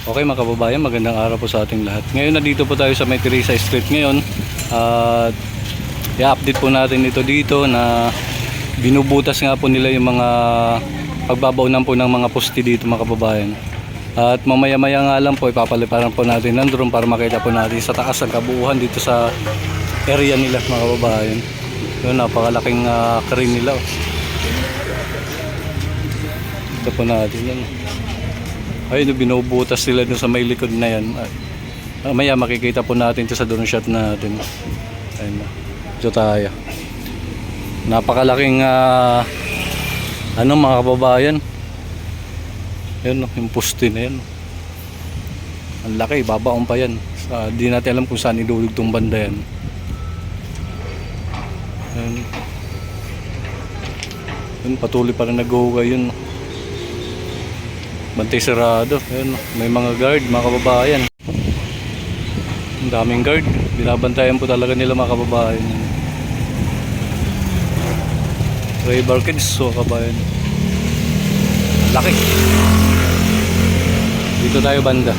Okay mga kababayan, magandang araw po sa ating lahat. Ngayon nandito po tayo sa May Teresa Street ngayon. At i-update po natin ito dito na binubutas nga po nila yung mga pagbabaunan po ng mga poste dito mga kababayan. At mamaya-maya nga lang po ipapaliparan po natin ng drone para makita po natin sa taas ang kabuuan dito sa area nila mga kababayan. Yun, napakalaking crane nila. Ito po natin yan. Ayun, binubutas sila dun sa may likod na yan. Maya makikita po natin ito sa drone shot natin. Ayun na. Ito tayo. Napakalaking mga kababayan. Ayun, yung poste na yan. Ang laki, babaon pa yan. Di natin alam kung saan idudugtong banda yan. Ayun. Ayun, patuloy pa rin nag-uugay yun. Bantay sarado. Ayun, may mga guard mga kababayan. Ang daming guard. Binabantayan po talaga nila mga kababayan. Ray Barkids, so kababayan. Laki. Dito tayo banda.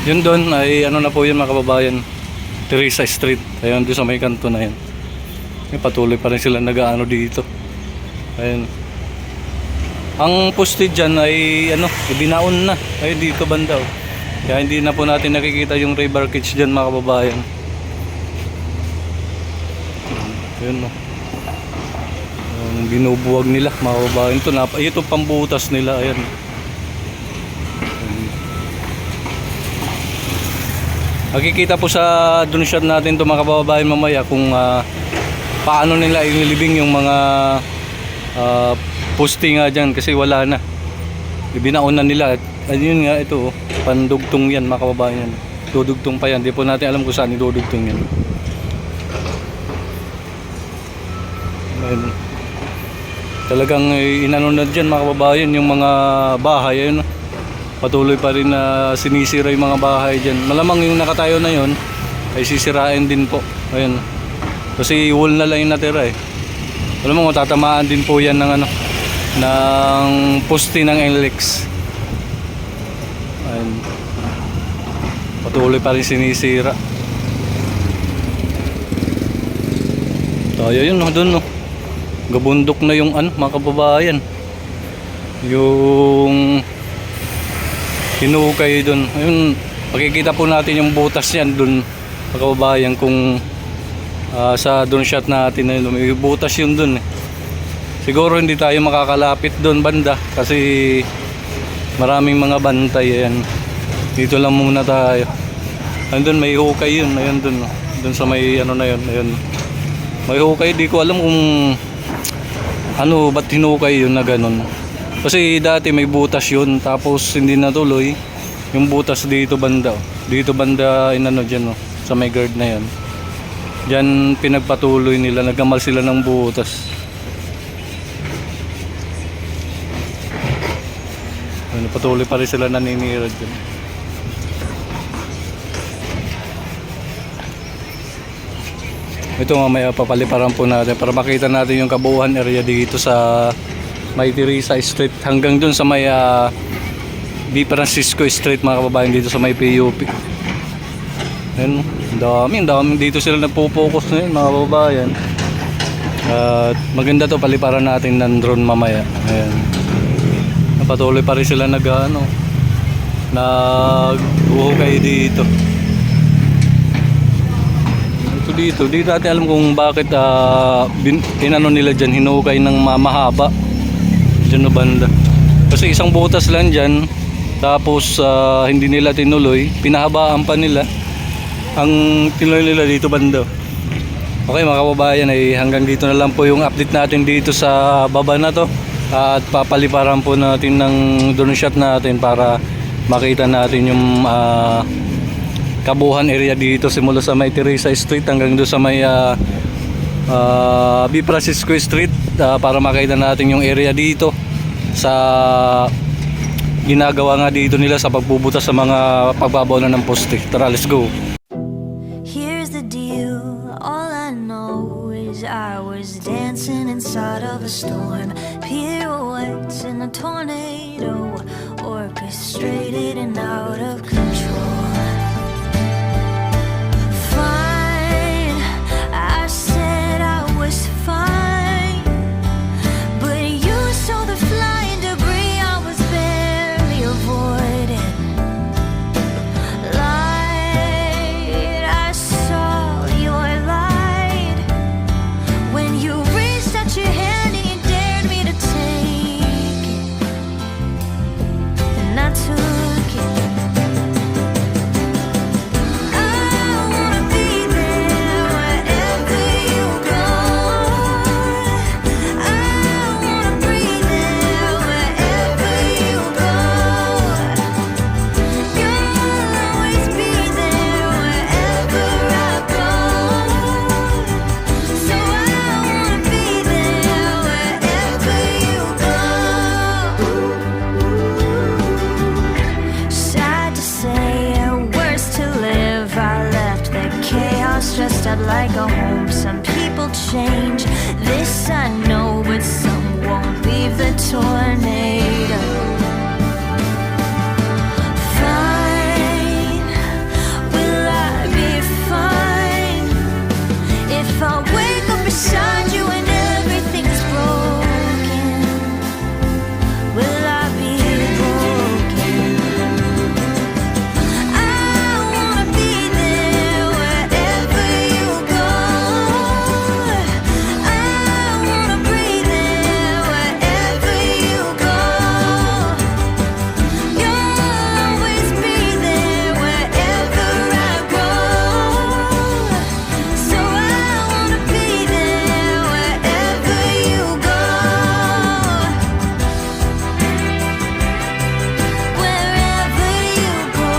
Yun doon ay ano na po yun mga kababayan, Teresa Street. Ayun doon sa may kanto na yan. May patuloy pa rin sila nag-aano dito. Ayun. Ang poste dyan ay binaon na. Ay dito banda. Kaya hindi na po natin nakikita yung Ray Barkids dyan mga kababayan. Ayun. Ang binubuwag nila mga kababayan. Ito pambutas nila. Ayan. Nakikita po sa drone shot natin ito mga kababayan mamaya kung paano nila inilibing yung mga poste nga dyan kasi wala na. Ibinaon na nila. Ayun nga ito, pandugtong yan mga kababayan. Dudugtong pa yan. Di po natin alam kung saan idudugtong yan. Ayun. Talagang inano na dyan mga kababayan yung mga bahay. Ayun. Patuloy pa rin na sinisira yung mga bahay dyan. Malamang yung nakatayo na yun ay sisirain din po. Ayun. Kasi wall na lang yung natira eh. Alam mo, tatamaan din po yan ng ng poste ng NLEX. Ayun. Patuloy pa rin sinisira. Tayo yun, doon no. Gabundok na yung mga kababayan. Yung hinukay doon. Ayun, makikita po natin yung butas yan doon mga kababayan kung sa drone shot natin na may butas yun doon eh. Siguro hindi tayo makakalapit doon banda kasi maraming mga bantay. Ayan. Dito lang muna tayo. Andun may hukay yun. Ayun doon. Doon sa may na yun. Ayun. May hukay. Di ko alam kung ba't hinukay yun na ganun. Kasi dati may butas yun. Tapos hindi natuloy. Yung butas dito banda. Dito banda dyan sa may guard na yan. Diyan pinagpatuloy nila. Nagamal sila ng butas. Patuloy pa rin sila naninira dyan. Ito mamaya papaliparan po natin para makita natin yung kabuuan area dito sa May Teresa Street hanggang dun sa may B. Francisco Street mga kababayan dito sa may PUP. Ayun, dami dito sila nagpo-focus na yun mga kababayan. At maganda to, paliparan natin ng drone mamaya. Ayan. Patuloy pa rin sila nag-uhukay dito. Dito natin alam kung bakit nila dyan, hinukay ng mahaba dyan na banda. Kasi isang butas lang dyan, tapos hindi nila tinuloy, pinahabaan pa nila. Ang tinuloy nila dito banda. Okay mga kababayan, hanggang dito na lang po yung update natin dito sa baba na to. At papaliparan po natin ng drone shot natin para makita natin yung kabuuan area dito simula sa May Teresa Street hanggang doon sa may B. Francisco Street para makita natin yung area dito sa ginagawa nga dito nila sa pagbubutas sa mga pagbabaw na ng poste. Tara, let's go. Here's the deal, all I know is I was dancing inside of a storm, pirouettes in a tornado, orchestrated and like a home. Some people change, this I know, but some won't leave the tornado. Fine, will I be fine if I wake up beside you and everything's broken? Will I be broken? I wanna be there wherever you go. I wanna breathe there wherever you go. You'll always be there wherever I go. So I wanna be there wherever you go. Wherever you go.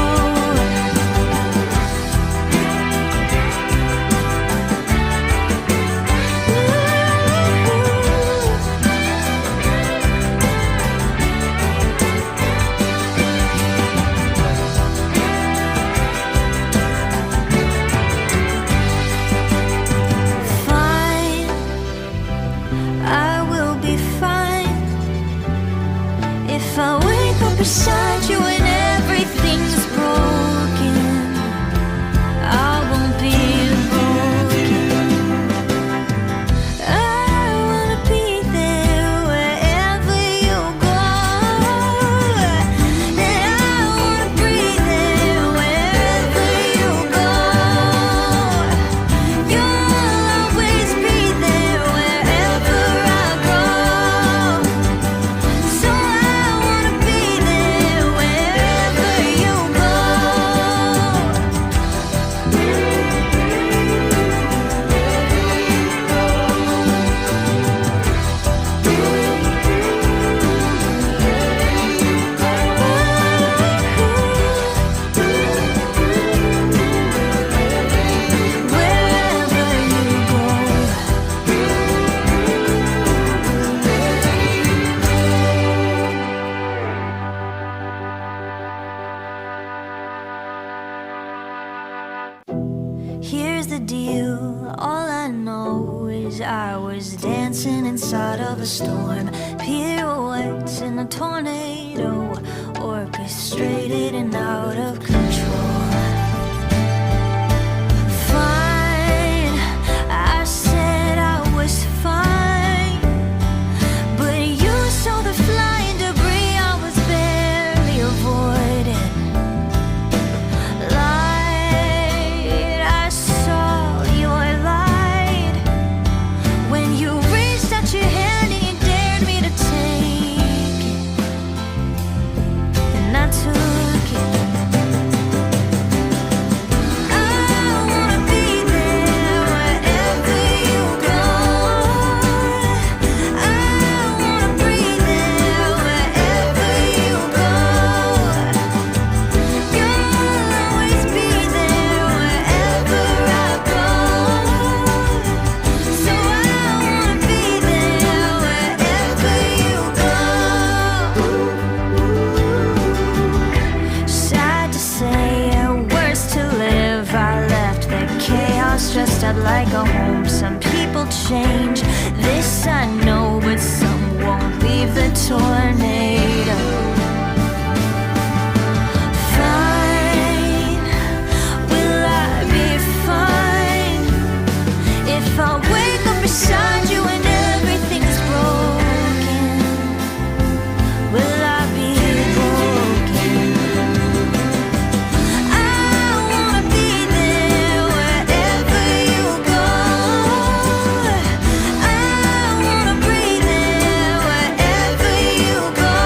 Fine, I will be fine if I wake up beside you and everything's broken. I won't be broken. I wanna be there wherever you go. And I wanna breathe there wherever you go. You'll always be there wherever I go. So I wanna be there wherever you go. Wherever you go. Here's the deal, all I know is I was dancing inside of a storm. Pirouettes in a tornado, orchestrated and out of control. Fine, I said I was fine, but you saw the flying debris I was barely avoiding. Light, I saw your light when you reached out your hand and you dared me to take it, and I took it. I wanna be there wherever you go. I wanna breathe there wherever you go. You'll always be there wherever I go. So I wanna be there wherever you go. Sad to say, worse to live. I left the chaos dressed up like a home. Some people change, this I know, but some won't leave the tornado. Fine, will I be fine if I wake up beside you and everything's broken? Will I be broken? I wanna be there wherever you go. I wanna breathe there wherever you go.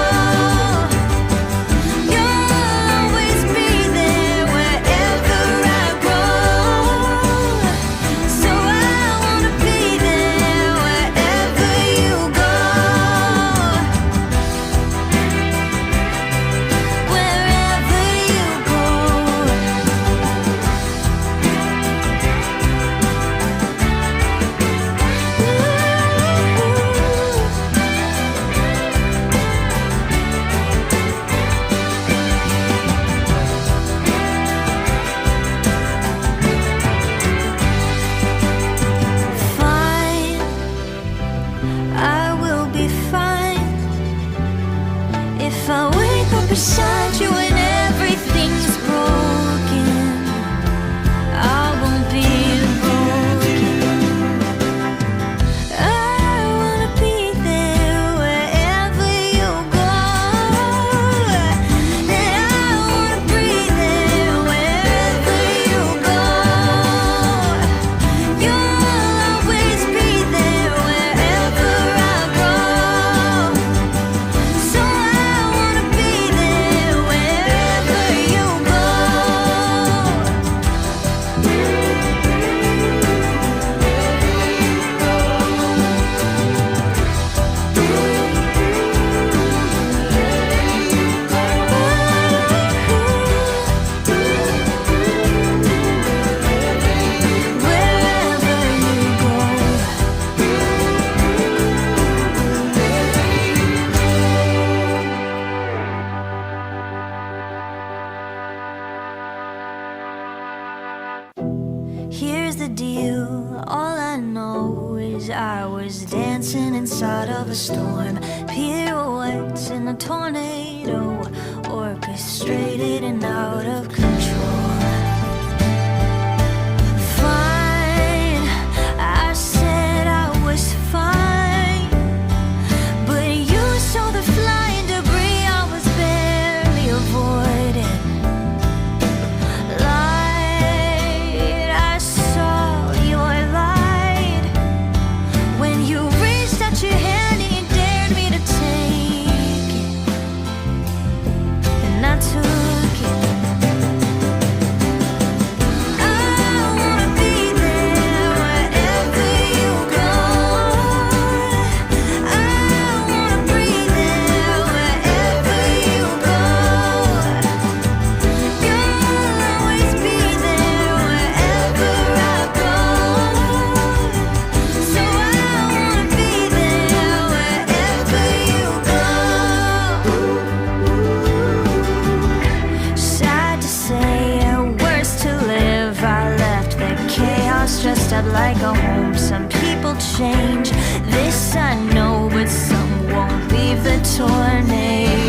the deal. All I know is I was dancing inside of a storm, pirouettes in a tornado, orchestrated and out of control. Fine, I said I was fine, but you saw the flying debris I was barely avoiding. Light, I saw your light when you reached out your hand and you dared me to take it, and I took it. I wanna be there wherever you go. I wanna breathe there wherever you go. You'll always be there wherever I go. So I wanna be there wherever you go. Sad to say, worse to live. I left the chaos dressed up like a home. Some people change, this I know, but some won't leave the tornado.